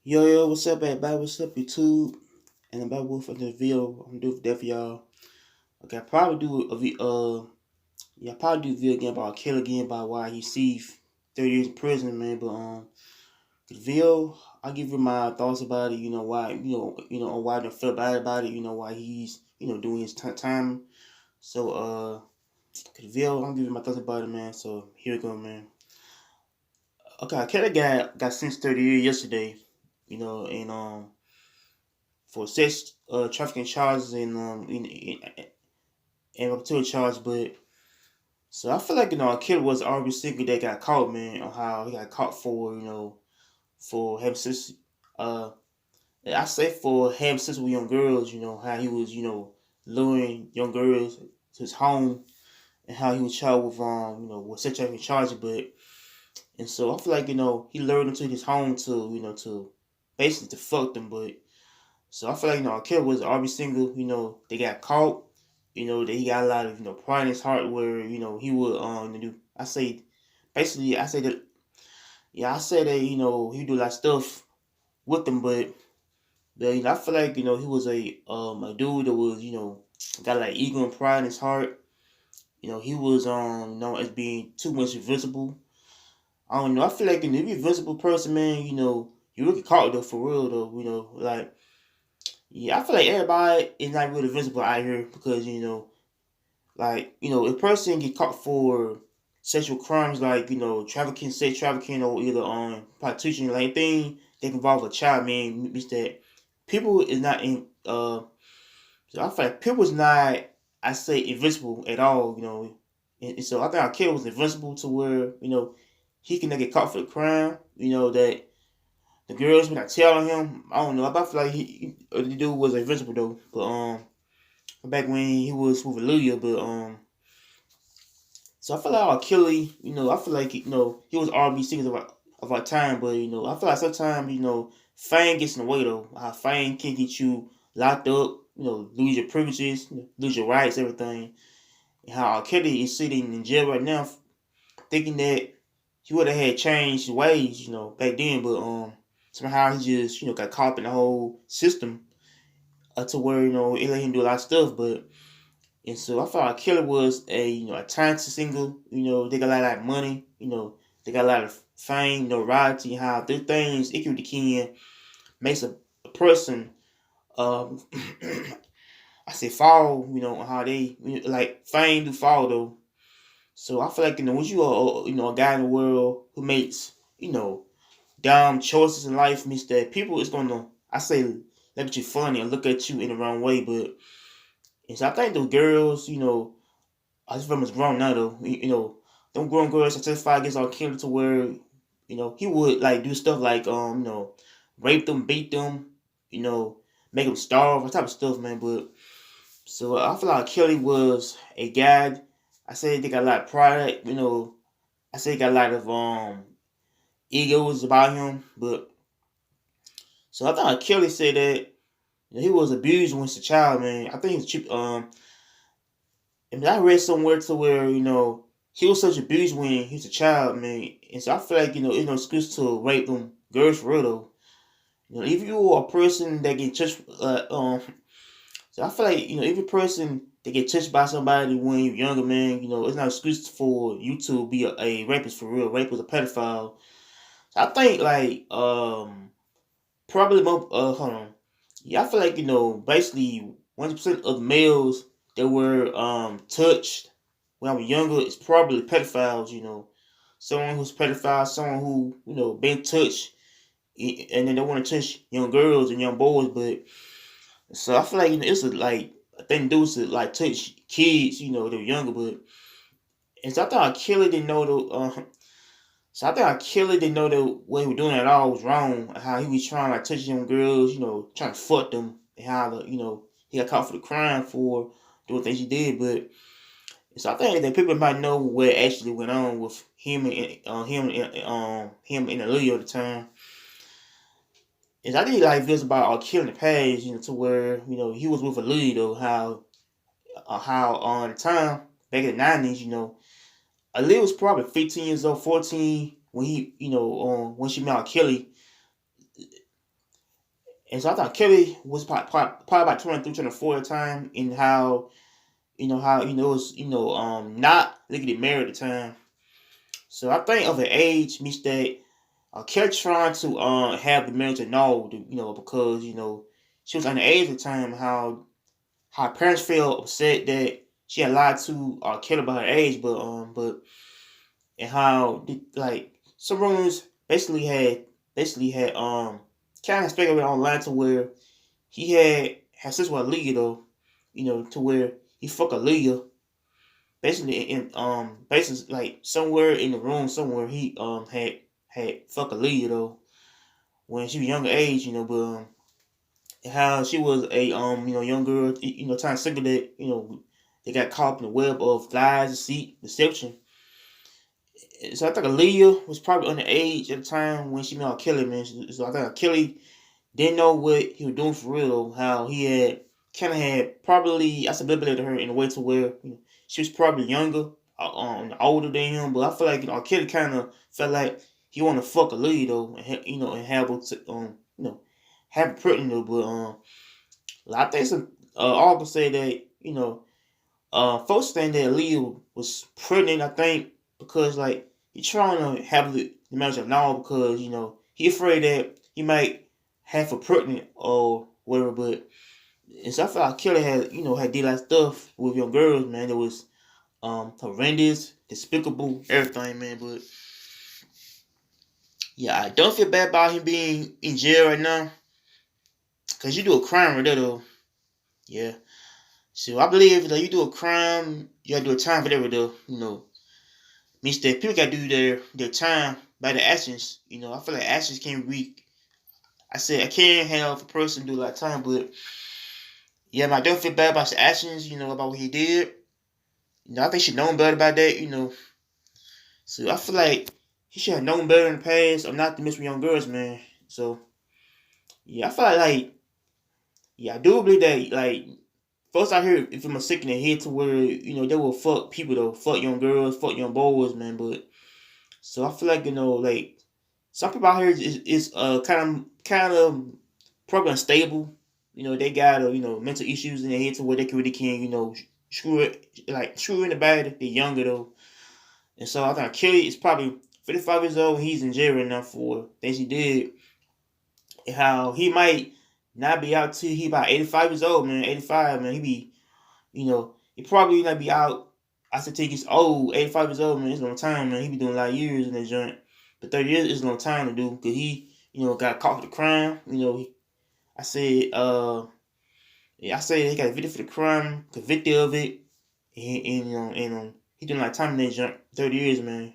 Yo, what's up, everybody? What's up, YouTube? And I'm back with another video. I'm gonna do that for y'all. Okay, I probably do I probably do a video again about Kill again about why he received 30 years in prison, man. But the video, I'll give you my thoughts about it. Why, on why I don't feel bad about it. Why he's doing his time. So the video, I'm giving my thoughts about it, man. So here we go, man. Okay, Kelly got sentenced 30 years yesterday. And for sex trafficking charges and racketeering charge. But so I feel like a kid was already single that got caught, man, on how he got caught for for having sex. Uh, I say for having sex with young girls, how he was luring young girls to his home and how he was charged with with sex trafficking charges. But and so I feel like he lured them to his home to to basically to fuck them, but. So I feel like a kid was already single. They got caught. That he got a lot of pride in his heart where he would do. I say that I say that he do a lot of stuff with them, but I feel like he was a dude that was got like ego and pride in his heart. He was known as being too much invisible. I don't know. I feel like if you're a visible person, man, you really caught though for real though. Like. Yeah, I feel like everybody is not really visible out here because if a person get caught for sexual crimes like trafficking, sex trafficking, or either prostitution, like anything that involve a child, man, means that people is not in. So I feel like people is not. I say invincible at all, and so I think our kid was invincible to where he can get caught for the crime, that the girls were not telling him. I don't know. I feel like the dude was invincible though. But back when he was with Aaliyah, but so I feel like Achilles, I feel like he was R&B singers of our time, but I feel like sometimes fame gets in the way though. How fame can get you locked up, lose your privileges, lose your rights, everything. And how Kelly is sitting in jail right now, thinking that he would have had changed his ways, back then, but somehow he just got caught up in the whole system to where it let him do a lot of stuff, but. And so I felt like Kelly was a talented singer. They got a lot of money. They got a lot of fame, notoriety. How their things equally can makes a person um I say fall. How they like fame do fall though. So I feel like when you are a guy in the world who makes dumb choices in life, means that people is gonna I say look at you funny and look at you in the wrong way. But and so I think the girls, I just remember it's grown now though. Them grown girls are testify against our killer to where, he would like do stuff like rape them, beat them, you know, make them starve, that type of stuff, man. But so I feel like Kelly was a guy. I say they got a lot of pride, I say he got a lot of egos about him, but so I thought Kelly said that he was abused when he was a child, man. I think he's cheap. And I read somewhere to where he was such abused when he was a child, man. And so I feel like it's no excuse to rape them girls for real though. If you are a person that get touched, so I feel like if a person that get touched by somebody when you're younger, man, it's not an excuse for you to be a rapist for real. Rape was a pedophile. So I think like probably more. Hold on. Yeah, I feel like basically 100% of the males that were touched when I was younger is probably pedophiles. Someone who's pedophile, someone who been touched, and then they want to touch young girls and young boys. But so I feel like it's a thing to do to like touch kids. They're younger, but and so I thought Kelly didn't know the. So I think Kelly didn't know that what he was doing at all was wrong. How he was trying to like touch young girls, trying to fuck them, and how he got caught for the crime for doing things he did. But so I think that people might know what actually went on with him and Aaliyah at the time. And I think like this about killing the past, to where he was with Aaliyah though. How on the time back in the 90s, Aaliyah was probably 15 years old, 14 when he when she met Kelly. And so I thought Kelly was probably about 23, 24 at the time, and how it was not legally married at the time. So I think of an age means that Kelly trying to have the marriage annulled, because she was underage at the time. How her parents felt upset that she had lied to Kelly about her age, but and how like some rumors basically had kind of speculated online to where he had sex with Aaliyah though, to where he fucked Aaliyah basically basically like somewhere in the room somewhere he had fucked Aaliyah though when she was younger age, but how she was a young girl, trying to single that they got caught up in the web of lies, deceit, deception. So I think Aaliyah was probably underage at the time when she met R. Kelly, man. So I think Kelly didn't know what he was doing for real. How he had kind of had probably I said manipulated her in a way to where she was probably younger, older than him. But I feel like Kelly kind of felt like he wanted to fuck Aaliyah though, and and have her to, have her pregnant though. But I think some articles say that folks think that Aaliyah was pregnant. I think because like he trying to have the marriage of now because he afraid that he might have her pregnant or whatever. But and so I feel like Kelly had did like stuff with young girls, man. It was horrendous, despicable, everything, man. But yeah, I don't feel bad about him being in jail right now, cause you do a crime right there, though. Yeah. So I believe that you do a crime, you gotta do a time for that, though. Means that people gotta do their time by the actions. I feel like actions can be. I said I can't have a person do a lot of time, but yeah, I don't feel bad about his actions. About what he did. I think he should known better about that. So I feel like he should have known better in the past, or not to mess with young girls, man. So yeah, I feel like yeah, I do believe that like folks out here, if I'm sick in the head to where they will fuck people though, fuck young girls, fuck young boys, man. But so I feel like like some people out here is kind of probably unstable. They got mental issues in their head to where they really can screw it like screw anybody. They're younger though, and so I think Kelly is probably 55 years old. He's in jail right now for things he did, and how he might not be out till he about 85 years old, man. 85, man. He probably not be out. I said take his old, 85 years old, man. It's a long time, man. He be doing a lot of years in that joint. But 30 years is a long time to do because he, got caught for the crime. I said, yeah, I said he got convicted for the crime, convicted of it, and he doing like time in that joint, 30 years, man.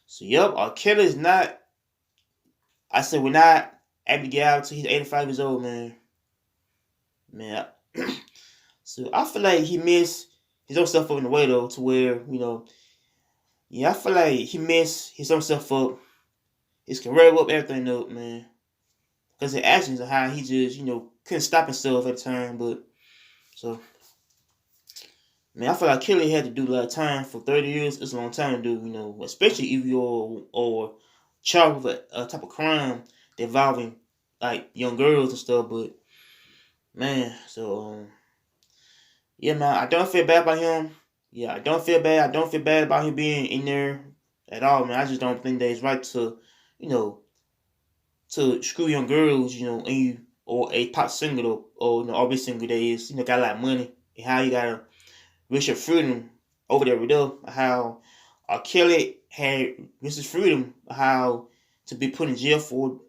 So yep, R. Kelly is not. I said we're not able to get out till he's 85 years old, man. Man, so I feel like he missed his own stuff up in the way though, to where yeah, I feel like he messed his own stuff up, his career up, everything up, man. Because the actions of how he just couldn't stop himself at the time, but so man, I feel like Kelly had to do a lot of time for 30 years. It's a long time to do, especially if you're or charged with a type of crime involving like young girls and stuff. But man, so yeah, man, I don't feel bad about him. Yeah, I don't feel bad. I don't feel bad about him being in there at all, man. I just don't think that it's right to, you know, to screw young girls, and you or a pop singer or R&B singer that is, got a lot of money and how you gotta risk your freedom over there with them. How Kelly had risked his freedom, how to be put in jail for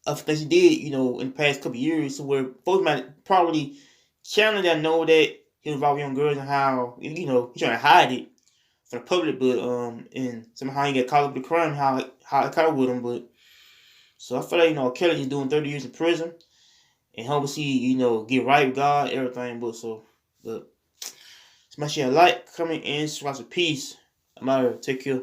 things he did, in the past couple of years, so where folks might probably challenge that know that he was involved with young girls and how he's trying to hide it from the public, but and somehow he got caught up with the crime, how it caught up with him, but so I feel like Kelly is doing 30 years in prison and hopes he get right with God, everything, but smash that like, comment, and subscribe to peace. I'm out here. Take care.